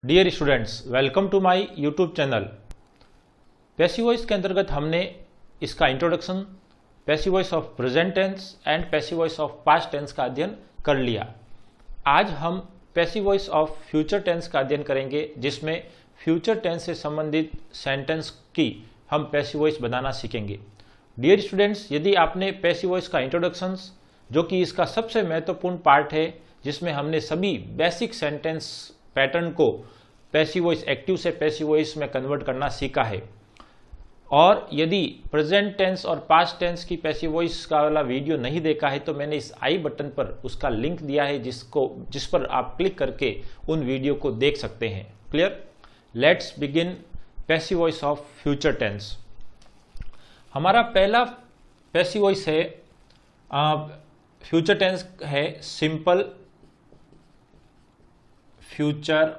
Dear students, welcome to my YouTube channel. Passive voice के अंतर्गत हमने इसका introduction, passive voice of present tense and passive voice of past tense का अध्ययन कर लिया। आज हम passive voice of future tense का अध्ययन करेंगे, जिसमें फ्यूचर टेंस से संबंधित सेंटेंस की हम पैसिव वॉइस बनाना सीखेंगे। डियर स्टूडेंट्स, यदि आपने पैसिव वॉइस का इंट्रोडक्शन, जो कि इसका सबसे महत्वपूर्ण पार्ट है, जिसमें हमने सभी बेसिक सेंटेंस पैटर्न को पैसिव वॉइस एक्टिव से पैसिव वॉइस में कन्वर्ट करना सीखा है, और यदि प्रेजेंट टेंस और पास्ट टेंस की पैसिव वॉइस का वाला वीडियो नहीं देखा है तो मैंने इस आई बटन पर उसका लिंक दिया है, जिस पर आप क्लिक करके उन वीडियो को देख सकते हैं। Clear? Let's begin passive voice of future tense. हमारा पहला पैसिव वॉइस है फ्यूचर टेंस है simple future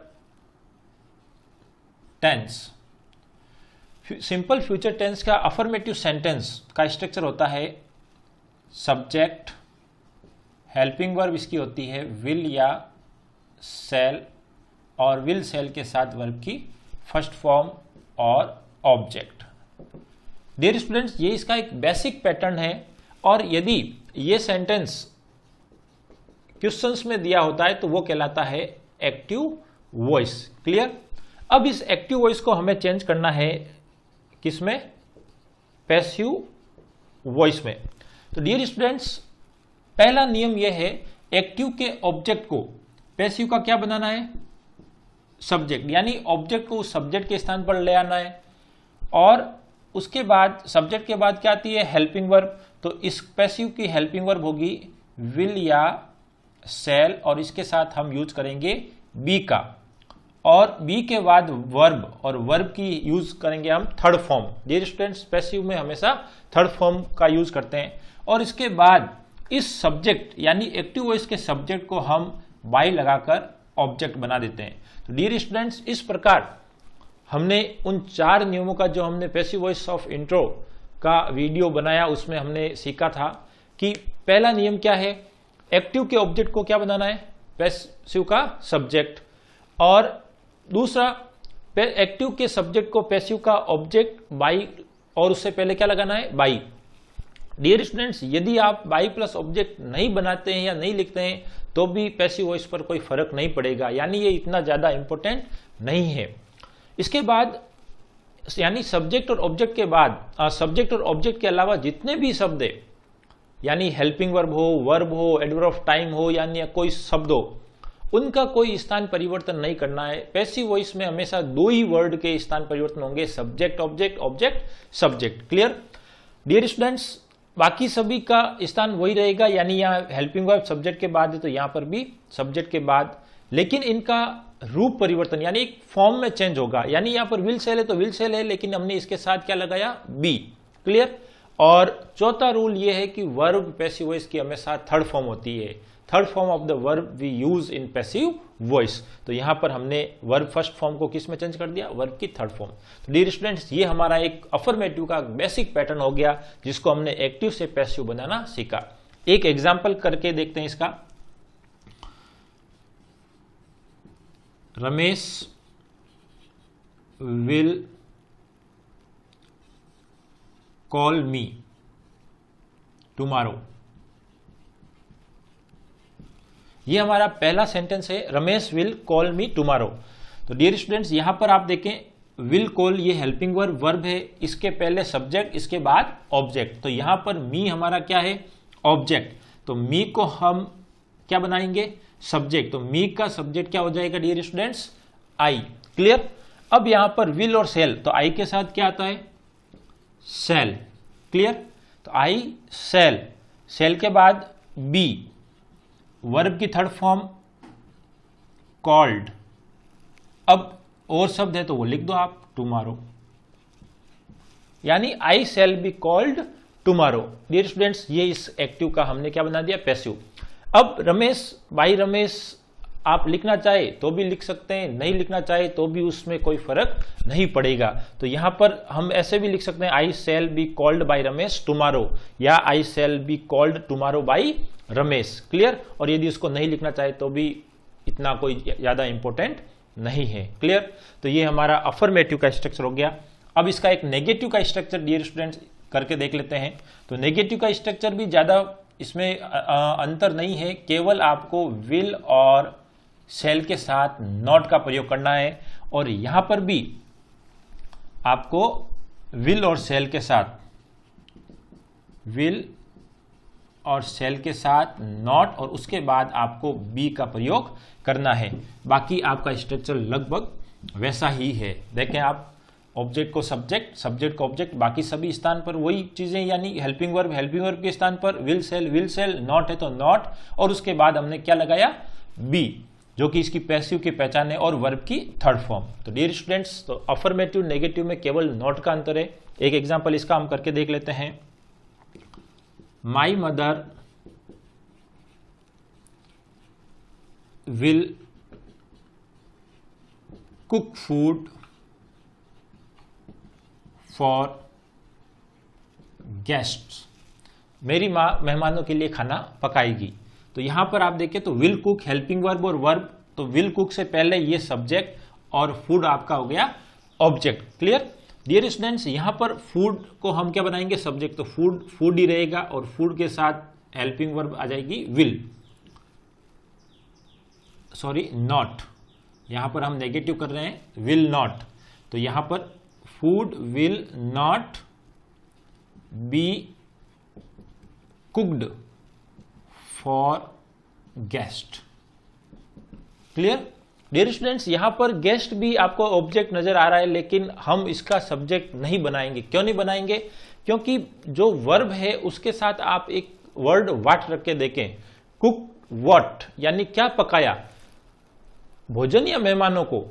tense. Simple future tense का अफर्मेटिव सेंटेंस का स्ट्रक्चर होता है सब्जेक्ट, हेल्पिंग वर्ब इसकी होती है विल या सेल, और विल सेल के साथ वर्ब की फर्स्ट फॉर्म और ऑब्जेक्ट। डियर स्टूडेंट्स, ये इसका एक बेसिक पैटर्न है, और यदि ये सेंटेंस क्वेश्चंस में दिया होता है तो वो कहलाता है एक्टिव वॉइस। क्लियर? अब इस एक्टिव वॉइस को हमें चेंज करना है किसमें? पैसिव वॉइस में। तो डियर स्टूडेंट्स, पहला नियम यह है, एक्टिव के ऑब्जेक्ट को पैसिव का क्या बनाना है? सब्जेक्ट, यानी ऑब्जेक्ट को उस सब्जेक्ट के स्थान पर ले आना है, और उसके बाद सब्जेक्ट के बाद क्या आती है? Helping verb. तो इस पैसिव की हेल्पिंग वर्ब होगी विल या सेल, और इसके साथ हम यूज करेंगे बी का, और बी के बाद वर्ब, और वर्ब की यूज करेंगे हम third form. Dear students, passive में हमेशा थर्ड फॉर्म का यूज करते हैं, और इसके बाद इस सब्जेक्ट यानी एक्टिव वॉइस के सब्जेक्ट को हम बाई लगाकर ऑब्जेक्ट बना देते हैं। तो डियर स्टूडेंट्स, इस प्रकार हमने उन 4 नियमों का, जो हमने पैसिव वॉइस ऑफ इंट्रो का वीडियो बनाया, उसमें हमने सीखा था कि पहला नियम क्या है? एक्टिव के ऑब्जेक्ट को क्या बनाना है? पैसिव का सब्जेक्ट। और दूसरा, एक्टिव के सब्जेक्ट को पैसिव का ऑब्जेक्ट बाई, और उससे पहले क्या लगाना है? बाई। डियर स्टूडेंट्स, यदि आप बाई प्लस ऑब्जेक्ट नहीं बनाते हैं या नहीं लिखते हैं तो भी पैसिव वॉइस पर कोई फर्क नहीं पड़ेगा, यानी ये इतना ज्यादा इंपॉर्टेंट नहीं है। इसके बाद यानी सब्जेक्ट और ऑब्जेक्ट के बाद, सब्जेक्ट और ऑब्जेक्ट के अलावा जितने भी शब्द है, यानी हेल्पिंग वर्ब हो, एडवर्ब ऑफ टाइम हो, यानी कोई शब्द हो, उनका कोई स्थान परिवर्तन नहीं करना है। पैसिव वॉइस में हमेशा 2 ही वर्ड के स्थान परिवर्तन होंगे, subject object, object subject. Clear? Dear students, बाकी सभी का स्थान वही रहेगा, यानी यहाँ हेल्पिंग वर्ब सब्जेक्ट के बाद है तो यहाँ पर भी सब्जेक्ट के बाद, लेकिन इनका रूप परिवर्तन यानी एक फॉर्म में चेंज होगा। यानी यहाँ पर विल सेल है तो विल सेल है, लेकिन हमने इसके साथ क्या लगाया? बी। क्लियर? और चौथा रूल ये है कि वर्ब पैसिव वॉइस की हमेशा थर्ड फॉर्म होती है। Third form of the verb we use in passive voice. तो यहां पर हमने वर्ब फर्स्ट फॉर्म को किस में चेंज कर दिया? वर्ब की थर्ड फॉर्म। तो डियर स्टूडेंट्स, ये हमारा एक अफर्मेटिव का बेसिक पैटर्न हो गया, जिसको हमने एक्टिव से पैसिव बनाना सीखा। एक एग्जाम्पल करके देखते हैं इसका। Ramesh will call me tomorrow. ये हमारा पहला सेंटेंस है, Ramesh will call me tomorrow. तो डियर स्टूडेंट्स, यहां पर आप देखें, विल कॉल ये हेल्पिंग वर्ब है, इसके पहले सब्जेक्ट, इसके बाद ऑब्जेक्ट। तो यहां पर मी हमारा क्या है? ऑब्जेक्ट। तो मी को हम क्या बनाएंगे? सब्जेक्ट। तो मी का सब्जेक्ट क्या हो जाएगा डियर स्टूडेंट्स? आई। क्लियर? अब यहां पर विल और सेल, तो आई के साथ क्या आता है? सेल। क्लियर? तो आई सेल, सेल के बाद बी, वर्ब की थर्ड फॉर्म कॉल्ड। अब और शब्द है तो वो लिख दो आप, टुमारो, यानी I shall be called tomorrow. Dear students, ये इस एक्टिव का हमने क्या बना दिया? पैसिव। अब रमेश, बाई रमेश आप लिखना चाहे तो भी लिख सकते हैं, नहीं लिखना चाहे तो भी उसमें कोई फर्क नहीं पड़ेगा। तो यहां पर हम ऐसे भी लिख सकते हैं, I shall be called by Ramesh tomorrow, या I shall be called tomorrow by Ramesh. Clear? और यदि उसको नहीं लिखना चाहे तो भी इतना कोई ज्यादा इंपॉर्टेंट नहीं है। क्लियर? तो ये हमारा अफर्मेटिव का स्ट्रक्चर हो गया। अब इसका एक नेगेटिव का स्ट्रक्चर डियर स्टूडेंट्स करके देख लेते हैं। तो नेगेटिव का स्ट्रक्चर भी ज़्यादा इसमें अंतर नहीं है, केवल आपको विल और सेल के साथ नॉट का प्रयोग करना है, और यहां पर भी आपको विल और सेल के साथ नॉट और उसके बाद आपको बी का प्रयोग करना है। बाकी आपका स्ट्रक्चर लगभग वैसा ही है। देखें आप, ऑब्जेक्ट को सब्जेक्ट, सब्जेक्ट को ऑब्जेक्ट, बाकी सभी स्थान पर वही चीजें, यानी हेल्पिंग वर्ब के स्थान पर विल सेल, नॉट है तो नॉट, और उसके बाद हमने क्या लगाया, बी, जो कि इसकी पैसिव की पहचान है, और वर्ब की थर्ड फॉर्म। तो डियर स्टूडेंट्स, तो अफर्मेटिव नेगेटिव में केवल नॉट का अंतर है। एक एग्जांपल इसका हम करके देख लेते हैं। My mother will cook food for guests. मेरी माँ मेहमानों के लिए खाना पकाएगी। तो यहां पर आप देखें तो विल कुक हेल्पिंग वर्ब और वर्ब, तो विल कुक से पहले ये सब्जेक्ट और फूड आपका हो गया ऑब्जेक्ट। क्लियर? डियर स्टूडेंट्स, यहां पर फूड को हम क्या बनाएंगे, सब्जेक्ट, तो फूड ही रहेगा, और फूड के साथ हेल्पिंग वर्ब आ जाएगी नॉट। यहां पर हम नेगेटिव कर रहे हैं, विल नॉट, तो यहां पर food will not be cooked for guest. Clear? Dear students, यहां पर गेस्ट भी आपको ऑब्जेक्ट नजर आ रहा है, लेकिन हम इसका सब्जेक्ट नहीं बनाएंगे। क्यों नहीं बनाएंगे? क्योंकि जो वर्ब है उसके साथ आप एक वर्ड व्हाट रख के देखें, कुक व्हाट, यानी क्या पकाया, भोजन या मेहमानों को,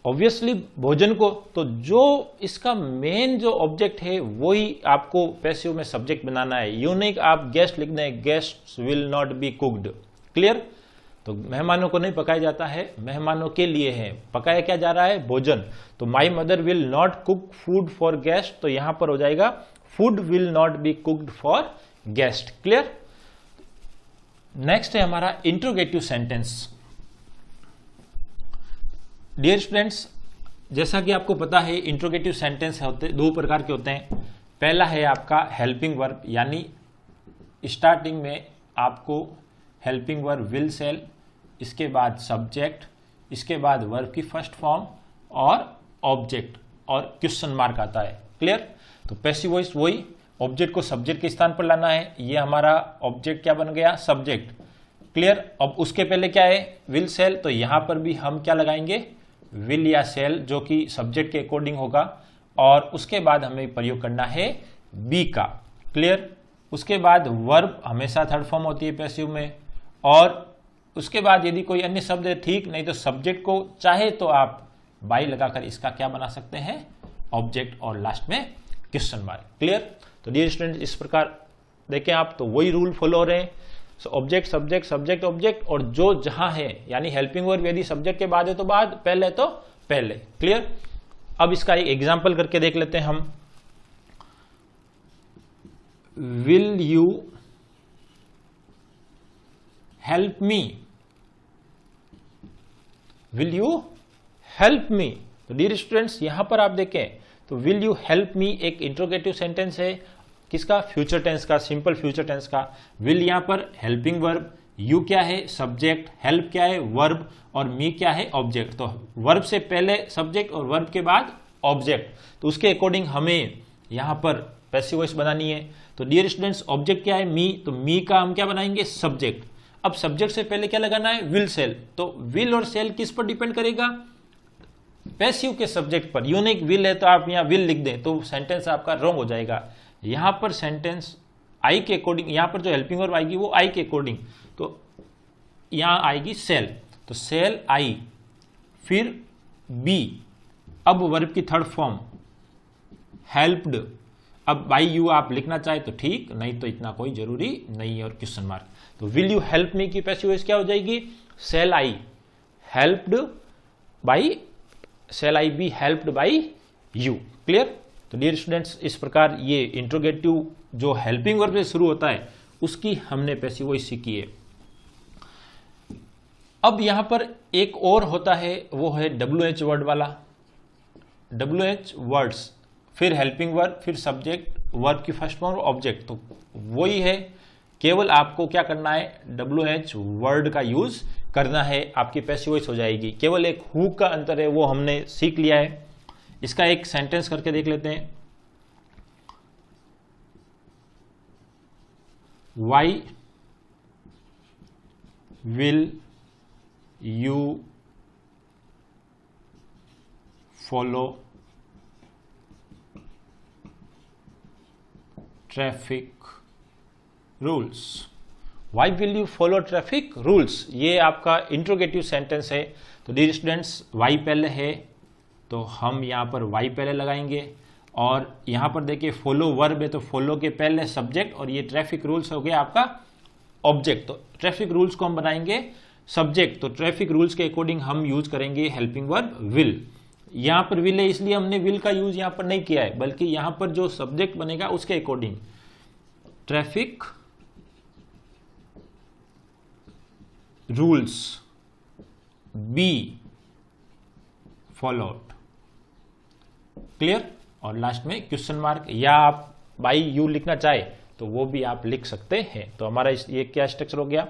ऑब्वियसली भोजन को। तो जो इसका मेन जो ऑब्जेक्ट है वही आपको पैसिव में सब्जेक्ट बनाना है। यूनिक आप गेस्ट लिख दें, guests will not be cooked. Clear? तो मेहमानों को नहीं पकाया जाता है, मेहमानों के लिए है। पकाया क्या जा रहा है, भोजन। तो my mother will not cook food for guest, तो यहां पर हो जाएगा food will not be cooked for guest. Clear? Next है हमारा इंट्रोगेटिव सेंटेंस। डियर स्टूडेंट्स, जैसा कि आपको पता है इंट्रोगेटिव सेंटेंस होते दो प्रकार के होते हैं। पहला है आपका हेल्पिंग वर्ब, यानी स्टार्टिंग में आपको हेल्पिंग वर्ब विल सेल, इसके बाद सब्जेक्ट, इसके बाद वर्ब की फर्स्ट फॉर्म और ऑब्जेक्ट और क्वेश्चन मार्क आता है। क्लियर? तो पैसिव वॉइस वही, ऑब्जेक्ट को सब्जेक्ट के स्थान पर लाना है। ये हमारा ऑब्जेक्ट क्या बन गया, सब्जेक्ट। क्लियर? अब उसके पहले क्या है, विल सेल, तो यहां पर भी हम क्या लगाएंगे, विल या सेल, जो कि सब्जेक्ट के अकॉर्डिंग होगा, और उसके बाद हमें प्रयोग करना है बी का। क्लियर? उसके बाद वर्ब हमेशा थर्ड फॉर्म होती है पैसिव में, और उसके बाद यदि कोई अन्य शब्द है ठीक, नहीं तो सब्जेक्ट को चाहे तो आप बाई लगाकर इसका क्या बना सकते हैं, ऑब्जेक्ट, और लास्ट में क्वेश्चन मार्क। क्लियर? तो डियर स्टूडेंट, इस प्रकार देखें आप, तो वही रूल फॉलो हो रहे हैं। ऑब्जेक्ट सब्जेक्ट सब्जेक्ट ऑब्जेक्ट, और जो जहां है, यानी हेल्पिंग वर्ब यदि सब्जेक्ट के बाद है तो बाद, पहले तो पहले। क्लियर? अब इसका एक एग्जांपल करके देख लेते हैं हम। Will you help me, will you help मी। तो डियर स्टूडेंट्स, यहां पर आप देखें तो विल यू हेल्प मी एक इंट्रोगेटिव सेंटेंस है, किसका, फ्यूचर टेंस का, सिंपल फ्यूचर टेंस का। विल यहां पर हेल्पिंग वर्ब, यू क्या है, सब्जेक्ट, हेल्प क्या है, वर्ब, और मी क्या है, ऑब्जेक्ट। तो वर्ब से पहले सब्जेक्ट और वर्ब के बाद ऑब्जेक्ट, तो उसके अकॉर्डिंग हमें यहां पर पैसिव वॉइस बनानी है। तो डियर स्टूडेंट्स, ऑब्जेक्ट क्या है, मी, तो मी का हम क्या बनाएंगे, सब्जेक्ट। अब सब्जेक्ट से पहले क्या लगाना है, विल सेल। तो विल और सेल किस पर डिपेंड करेगा, पैसिव के सब्जेक्ट पर। यूनिक विल है तो आप यहां विल लिख दें तो सेंटेंस आपका रॉन्ग हो जाएगा। यहां पर सेंटेंस आई के अकॉर्डिंग, यहां पर जो हेल्पिंग वर्ब आएगी वो आई के अकॉर्डिंग, तो यहां आएगी सेल, तो सेल आई, फिर बी, अब वर्ब की थर्ड फॉर्म हेल्प्ड। अब बाई यू आप लिखना चाहे तो ठीक, नहीं तो इतना कोई जरूरी नहीं है, और क्वेश्चन मार्क। तो विल यू हेल्प मी की पैसिव वॉइस क्या हो जाएगी, shall I helped by, shall I be helped by you. Clear? तो डियर स्टूडेंट्स, इस प्रकार ये इंट्रोगेटिव जो हेल्पिंग वर्ब से शुरू होता है उसकी हमने पैसिव वॉइस सीखी है। अब यहां पर एक और होता है, वो है WH वर्ड वाला। WH वर्ड्स, फिर हेल्पिंग वर्ब, फिर सब्जेक्ट, वर्ब की फर्स्ट फॉर्म और ऑब्जेक्ट। तो वही है, केवल आपको क्या करना है, WH वर्ड का यूज करना है, आपकी पैसिव वॉइस हो जाएगी। केवल एक हु का अंतर है, वो हमने सीख लिया है। इसका एक सेंटेंस करके देख लेते हैं। Why will you follow traffic rules. Why will you follow traffic rules, ये आपका इंट्रोगेटिव सेंटेंस है। तो डियर स्टूडेंट्स, वाई पहले है तो हम यहाँ पर वाई पहले लगाएंगे, और यहाँ पर देखिए फॉलो वर्ब है तो फॉलो के पहले सब्जेक्ट, और ये ट्रैफिक रूल्स हो गया आपका ऑब्जेक्ट। तो ट्रैफिक रूल्स को हम बनाएंगे सब्जेक्ट, तो ट्रैफिक रूल्स के अकॉर्डिंग हम यूज करेंगे हेल्पिंग वर्ब विल। यहाँ पर विल है इसलिए हमने विल का यूज यहाँ पर नहीं किया है, बल्कि यहाँ पर जो सब्जेक्ट बनेगा उसके according traffic rules be followed. Clear? और लास्ट में क्वेश्चन मार्क, या आप बाई यू लिखना चाहे तो वो भी आप लिख सकते हैं। तो हमारा ये क्या स्ट्रक्चर हो गया,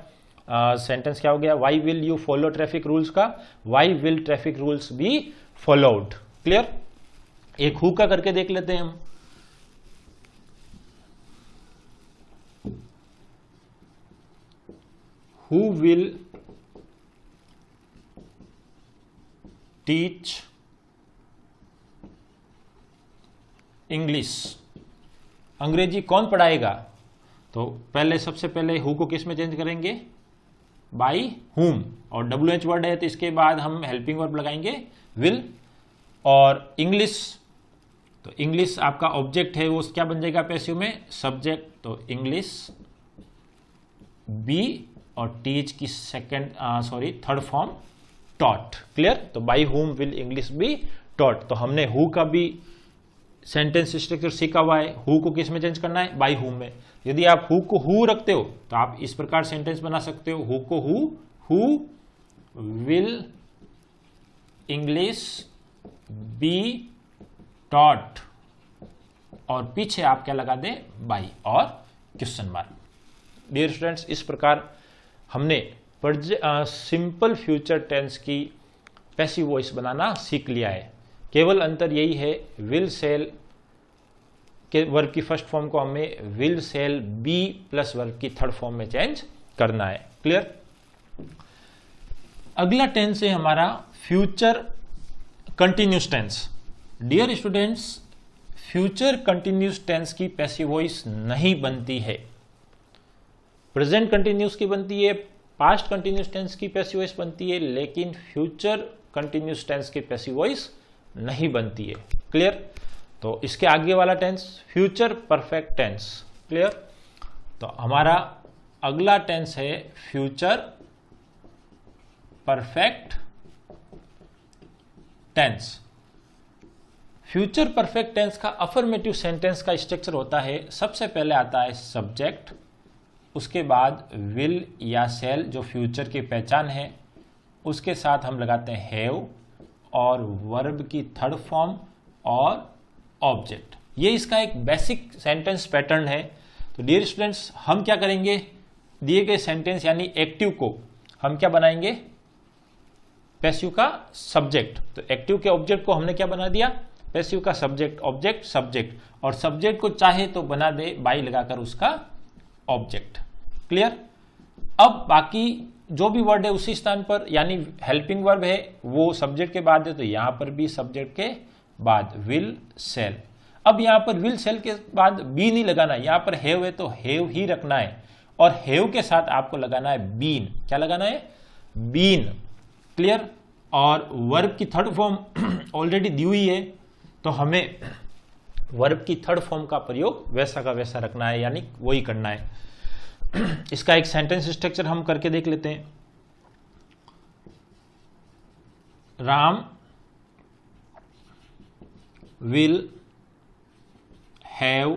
सेंटेंस क्या हो गया, why will you follow traffic rules का why will traffic rules be followed. Clear? एक हु का करके देख लेते हैं हम। हु विल टीच इंग्लिश, अंग्रेजी कौन पढ़ाएगा? तो पहले सबसे पहले हु को किस में चेंज करेंगे, बाई हुम, और WH वर्ड है तो इसके बाद हम हेल्पिंग वर्ब लगाएंगे विल। और इंग्लिश, तो इंग्लिश आपका ऑब्जेक्ट है, वो क्या बन जाएगा पैसिव में, सब्जेक्ट, तो इंग्लिश बी, और टीच की थर्ड फॉर्म टॉट। क्लियर? तो बाई हुम विल इंग्लिश बी टॉट। तो हमने हु का भी सेंटेंस स्ट्रक्चर सीखा हुआ है, हु को किस में चेंज करना है, बाई हुम में। यदि आप हु को हु रखते हो तो आप इस प्रकार सेंटेंस बना सकते हो, who co who will English be taught, और पीछे आप क्या लगा दें, बाई और क्वेश्चन मार्क। डियर स्टूडेंट्स, इस प्रकार हमने सिंपल फ्यूचर टेंस की पैसिव वॉइस बनाना सीख लिया है। केवल अंतर यही है, विल सेल के वर्ब की फर्स्ट फॉर्म को हमें will shall be plus verb की थर्ड फॉर्म में चेंज करना है। क्लियर? अगला टेंस है हमारा future continuous tense. Dear students, future continuous tense की पैसिव वॉइस नहीं बनती है। प्रेजेंट कंटिन्यूस की बनती है, पास्ट कंटिन्यूस टेंस की पैसिव वॉइस बनती है, लेकिन फ्यूचर कंटिन्यूस टेंस की पैसिव वॉइस नहीं बनती है। क्लियर? तो इसके आगे वाला tense future perfect tense. Clear? तो हमारा अगला टेंस है future perfect tense. Future perfect tense का अफर्मेटिव सेंटेंस का स्ट्रक्चर होता है, सबसे पहले आता है सब्जेक्ट, उसके बाद विल या सेल जो फ्यूचर की पहचान है, उसके साथ हम लगाते हैं हैव, और वर्ब की थर्ड फॉर्म और ऑब्जेक्ट। ये इसका एक बेसिक सेंटेंस पैटर्न है। तो डियर स्टूडेंट्स, हम क्या करेंगे, दिए गए सेंटेंस यानी एक्टिव को हम क्या बनाएंगे, पैसिव का सब्जेक्ट। तो एक्टिव के ऑब्जेक्ट को हमने क्या बना दिया, पैसिव का सब्जेक्ट, ऑब्जेक्ट, सब्जेक्ट, और सब्जेक्ट को चाहे तो बना दे बाई लगाकर उसका ऑब्जेक्ट। क्लियर? अब बाकी जो भी वर्ड है उसी स्थान पर, यानी हेल्पिंग वर्ब है वो सब्जेक्ट के बाद है, तो यहां पर भी सब्जेक्ट के बाद विल सेल। अब यहां पर विल सेल के बाद बी नहीं लगाना, यहां पर हैव है तो हैव ही रखना है, और हैव के साथ आपको लगाना है बीन। क्या लगाना है, बीन। क्लियर? और वर्ब की थर्ड फॉर्म ऑलरेडी दी हुई है, तो हमें वर्ब की थर्ड फॉर्म का प्रयोग वैसा का वैसा रखना है, यानी वही करना है। इसका एक सेंटेंस स्ट्रक्चर हम करके देख लेते हैं। Ram will have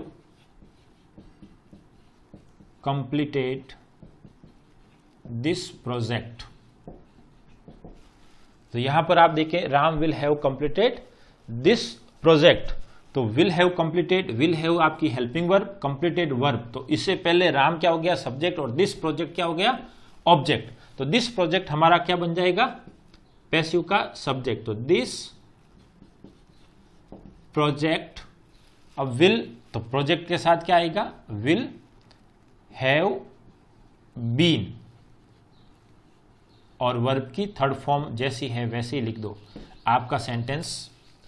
completed this project तो यहां पर आप देखें Ram will have completed this project, तो will have completed, will have आपकी हेल्पिंग वर्ब, कंप्लीटेड वर्ब, तो इससे पहले राम क्या हो गया सब्जेक्ट और दिस प्रोजेक्ट क्या हो गया ऑब्जेक्ट। तो दिस प्रोजेक्ट हमारा क्या बन जाएगा पैसिव का सब्जेक्ट, तो दिस प्रोजेक्ट। अब विल, तो प्रोजेक्ट के साथ क्या आएगा विल हैव बीन, और वर्ब की थर्ड फॉर्म जैसी है वैसे ही लिख दो, आपका सेंटेंस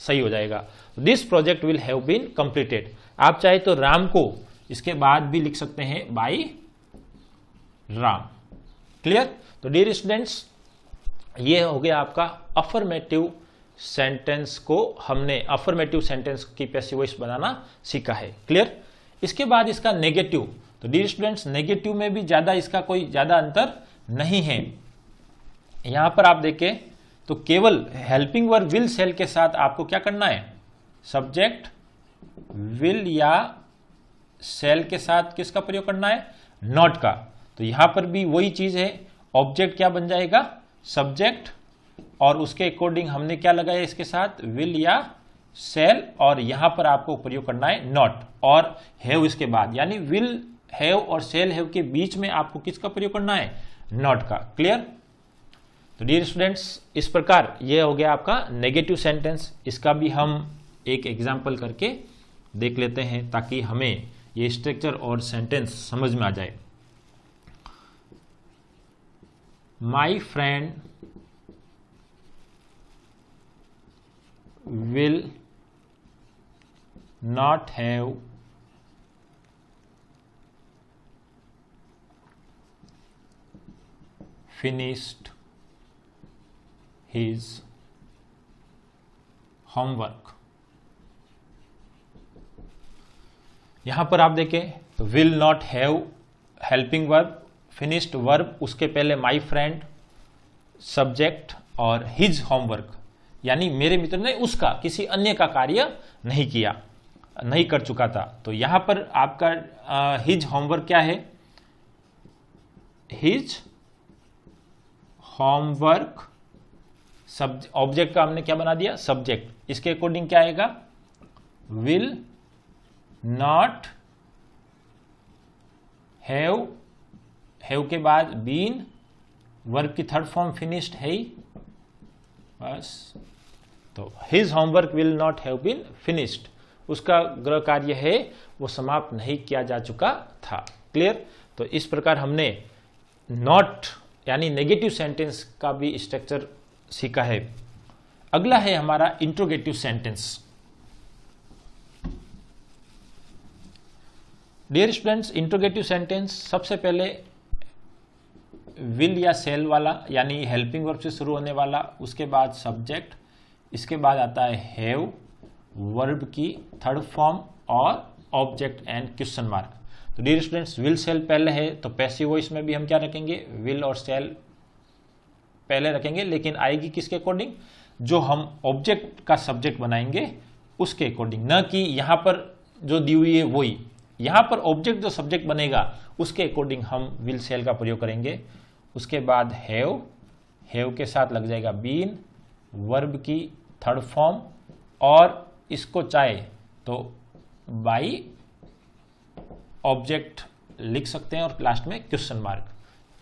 सही हो जाएगा। This project will have been completed. आप चाहे तो राम को इसके बाद भी लिख सकते हैं बाय राम। क्लियर। तो डियर स्टूडेंट्स, ये हो गया आपका अफर्मेटिव सेंटेंस को हमने अफर्मेटिव सेंटेंस की पैसिव वॉइस बनाना सीखा है। क्लियर। इसके बाद इसका नेगेटिव, तो डियर स्टूडेंट्स नेगेटिव में भी ज्यादा इसका कोई ज्यादा अंतर नहीं है। यहां पर आप देखें तो केवल हेल्पिंग वर्ब विल सेल के साथ आपको क्या करना है सब्जेक्ट विल या सेल के साथ किसका प्रयोग करना है नॉट का। तो यहां पर भी वही चीज है, ऑब्जेक्ट क्या बन जाएगा सब्जेक्ट, और उसके अकॉर्डिंग हमने क्या लगाया इसके साथ विल या सेल, और यहां पर आपको प्रयोग करना है नॉट और हैव इसके बाद, यानी विल हैव और सेल हैव के बीच में आपको किसका प्रयोग करना है नॉट का। क्लियर। तो डियर स्टूडेंट्स, इस प्रकार यह हो गया आपका नेगेटिव सेंटेंस। इसका भी हम एक एग्जाम्पल करके देख लेते हैं ताकि हमें ये स्ट्रक्चर और सेंटेंस समझ में आ जाए। My friend will not have finished his homework। यहां पर आप देखें तो will not have helping verb, finished verb, उसके पहले माई फ्रेंड सब्जेक्ट और हिज होमवर्क, यानी मेरे मित्र ने उसका किसी अन्य का कार्य नहीं किया, नहीं कर चुका था। तो यहां पर आपका हिज होमवर्क क्या है हिज होमवर्क, ऑब्जेक्ट का हमने क्या बना दिया सब्जेक्ट, इसके अकॉर्डिंग क्या आएगा विल नॉट हैव के बाद बीन, वर्ब की थर्ड फॉर्म फिनिश्ड है ही बस। तो his homework will not have been finished, उसका गृह कार्य है वो समाप्त नहीं किया जा चुका था। क्लियर। तो इस प्रकार हमने नॉट यानी नेगेटिव सेंटेंस का भी स्ट्रक्चर सीखा है। अगला है हमारा interrogative sentence. Dear students, interrogative sentence सबसे पहले विल या सेल वाला, यानी हेल्पिंग वर्ब से शुरू होने वाला, उसके बाद सब्जेक्ट, इसके बाद आता है हैव, वर्ब की थर्ड फॉर्म और ऑब्जेक्ट एंड क्वेश्चन मार्क। तो डियर स्टूडेंट्स, विल सेल पहले है तो पैसिव वॉइस में भी हम क्या रखेंगे विल और सेल पहले रखेंगे, लेकिन आएगी किसके अकॉर्डिंग जो हम ऑब्जेक्ट का सब्जेक्ट बनाएंगे उसके अकॉर्डिंग, न कि यहां पर जो दी हुई है वही। यहां पर ऑब्जेक्ट जो सब्जेक्ट बनेगा उसके अकॉर्डिंग हम विल सेल का प्रयोग करेंगे। उसके बाद हैव के साथ लग जाएगा बीन, वर्ब की थर्ड फॉर्म, और इसको चाहे तो बाई ऑब्जेक्ट लिख सकते हैं और लास्ट में question mark.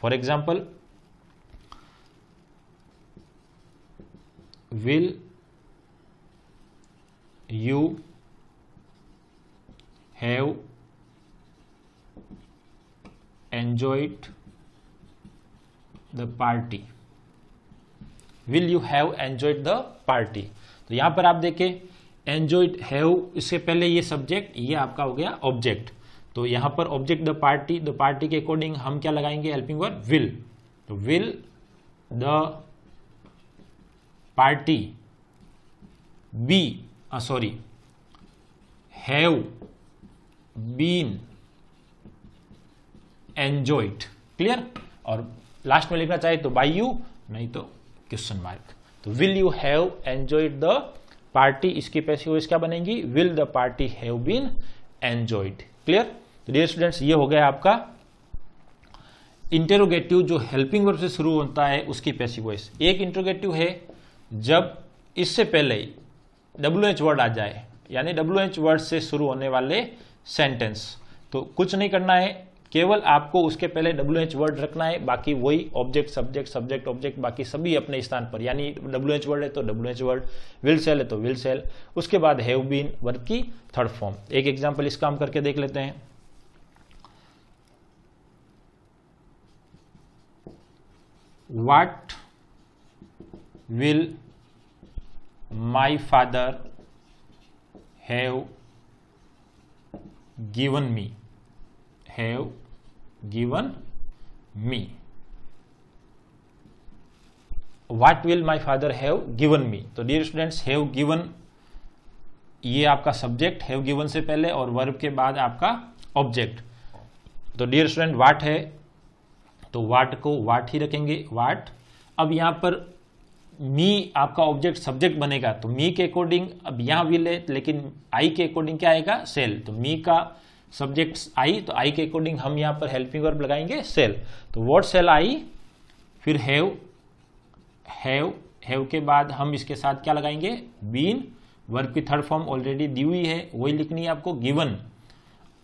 For example will you have enjoyed the party, will you have enjoyed the party. तो यहां पर आप देखें एंजॉयड हैव, इससे पहले ये सब्जेक्ट, ये आपका हो गया ऑब्जेक्ट। तो यहां पर ऑब्जेक्ट द पार्टी के अकॉर्डिंग हम क्या लगाएंगे हेल्पिंग वर्ब विल। तो will the party be have been enjoyed. Clear. और लास्ट में लिखना चाहे तो बाय यू, नहीं तो क्वेश्चन मार्क। तो will you have enjoyed the party, इसकी पैसिव वॉइस क्या बनेगी will the party have been enjoyed. Clear. तो डियर स्टूडेंट्स, ये हो गया आपका इंटेरोगेटिव जो हेल्पिंग वर्ब से शुरू होता है उसकी पैसिव वॉइस। एक इंटेरोगेटिव है जब इससे पहले WH वर्ड आ जाए, यानी WH वर्ड से शुरू होने वाले सेंटेंस। तो कुछ नहीं करना है, केवल आपको उसके पहले WH वर्ड रखना है, बाकी वही ऑब्जेक्ट सब्जेक्ट सब्जेक्ट ऑब्जेक्ट बाकी सभी अपने स्थान पर, यानी WH वर्ड है तो WH वर्ड, विल सेल है तो विल सेल, उसके बाद हैव बीन वर्ब की थर्ड फॉर्म। एक एग्जांपल इस काम करके देख लेते हैं। What will my father have given me, have given me. What will my father have given मी, तो डियर स्टूडेंट्स हैव गिवन ये आपका सब्जेक्ट, हैव गिवन से पहले, और वर्ब के बाद आपका ऑब्जेक्ट। तो डियर स्टूडेंट व्हाट है तो व्हाट को व्हाट ही रखेंगे, व्हाट। अब यहां पर मी आपका ऑब्जेक्ट सब्जेक्ट बनेगा, तो मी के अकॉर्डिंग अब यहां विल है, लेकिन आई के अकॉर्डिंग क्या आएगा, सेल। तो मी का सब्जेक्ट आई, तो आई के अकॉर्डिंग हम यहां पर हेल्पिंग वर्ब लगाएंगे सेल। तो व्हाट सेल आई, फिर हैव, हैव के बाद हम इसके साथ क्या लगाएंगे, बीन, वर्ब की थर्ड फॉर्म ऑलरेडी दी हुई है वही लिखनी है आपको, गिवन।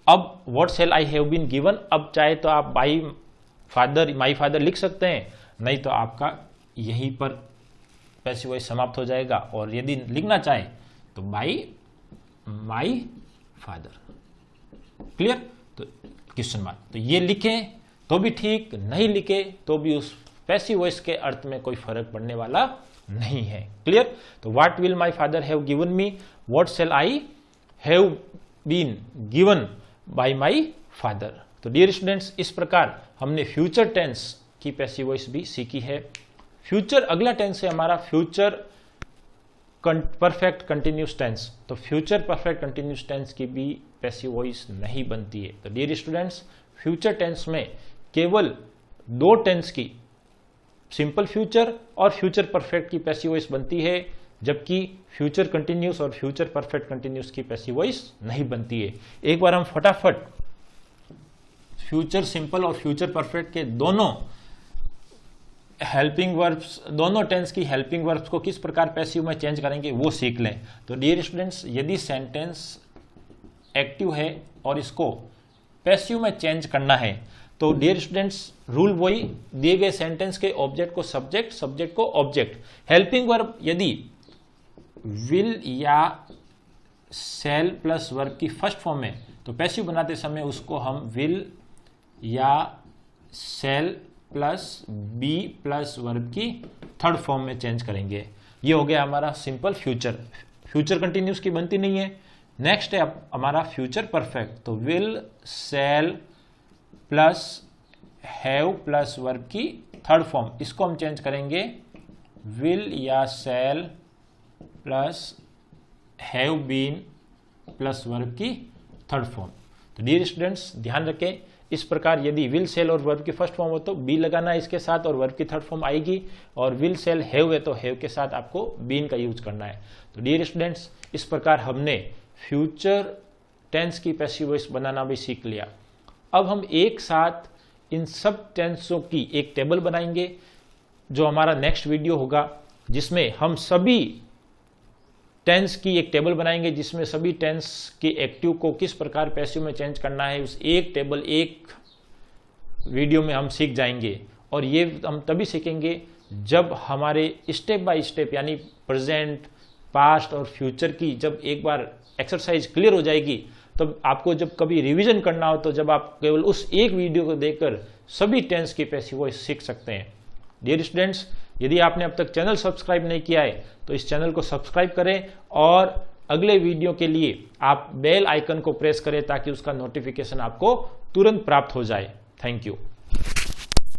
अब what shall I have been given, अब चाहे तो आप बाई फादर, माई फादर लिख सकते हैं, नहीं तो आपका यहीं पर पैसिव वॉइस समाप्त हो जाएगा, और यदि लिखना चाहे तो बाई माई फादर। क्लियर, तो क्वेश्चन मार्क, तो ये लिखें तो भी ठीक, नहीं लिखे तो भी उस पैसिव वॉइस के अर्थ में कोई फर्क पड़ने वाला नहीं है। क्लियर, तो what will my father have given me, what shall I have been given by my father. तो डियर स्टूडेंट्स इस प्रकार हमने फ्यूचर टेंस की पैसिव वॉइस भी सीखी है। फ्यूचर अगला टेंस है हमारा फ्यूचर परफेक्ट कंटिन्यूस टेंस। तो फ्यूचर परफेक्ट कंटिन्यूस टेंस की भी पैसिव वॉइस नहीं बनती है। तो डियर स्टूडेंट्स फ्यूचर टेंस में केवल दो टेंस की, सिंपल फ्यूचर और फ्यूचर परफेक्ट की पैसिव वॉइस बनती है, जबकि फ्यूचर कंटिन्यूस और फ्यूचर परफेक्ट कंटिन्यूस की पैसिव वॉइस नहीं बनती है। एक बार हम फटाफट फ्यूचर सिंपल और फ्यूचर परफेक्ट के दोनों हेल्पिंग वर्ब्स, दोनों टेंस की हेल्पिंग वर्ब्स को किस प्रकार पैसिव में चेंज करेंगे वो सीख लें। तो डियर स्टूडेंट्स यदि सेंटेंस एक्टिव है और इसको पैसिव में चेंज करना है तो डियर स्टूडेंट्स रूल वही, दिए गए सेंटेंस के ऑब्जेक्ट को सब्जेक्ट, सब्जेक्ट को ऑब्जेक्ट। हेल्पिंग वर्ब यदि विल या सेल प्लस वर्ब की फर्स्ट फॉर्म में, तो पैसिव बनाते समय उसको हम विल या shall plus be plus verb की थर्ड फॉर्म में चेंज करेंगे। ये हो गया हमारा सिंपल फ्यूचर। फ्यूचर कंटिन्यूस की बनती नहीं है। नेक्स्ट है हमारा फ्यूचर परफेक्ट। तो will shall plus have plus verb की थर्ड फॉर्म, इसको हम चेंज करेंगे विल या shall plus have been plus verb की थर्ड फॉर्म। तो डियर स्टूडेंट्स ध्यान रखें, इस प्रकार यदि विल सेल और वर्ब की फर्स्ट फॉर्म हो तो बी लगाना है इसके साथ और वर्ब की थर्ड फॉर्म आएगी, और विल सेल हैव है तो हैव के साथ आपको बीन का यूज करना है। तो डियर स्टूडेंट्स इस प्रकार हमने फ्यूचर टेंस की पैसिव वॉइस बनाना भी सीख लिया। अब हम एक साथ इन सब टेंसों की एक टेबल बनाएंगे जो हमारा नेक्स्ट वीडियो होगा, जिसमें हम सभी टेंस की एक टेबल बनाएंगे जिसमें सभी टेंस के एक्टिव को किस प्रकार पैसिव में चेंज करना है, उस एक टेबल एक वीडियो में हम सीख जाएंगे। और ये हम तभी सीखेंगे जब हमारे स्टेप बाय स्टेप यानी प्रेजेंट, पास्ट और फ्यूचर की जब एक बार एक्सरसाइज क्लियर हो जाएगी, तब आपको जब कभी रिवीजन करना हो तो जब आप केवल उस एक वीडियो को देखकर सभी टेंस की पैसिव वॉइस सीख सकते हैं। डियर स्टूडेंट्स यदि आपने अब तक चैनल सब्सक्राइब नहीं किया है तो इस चैनल को सब्सक्राइब करें और अगले वीडियो के लिए आप बेल आइकन को प्रेस करें ताकि उसका नोटिफिकेशन आपको तुरंत प्राप्त हो जाए। Thank you.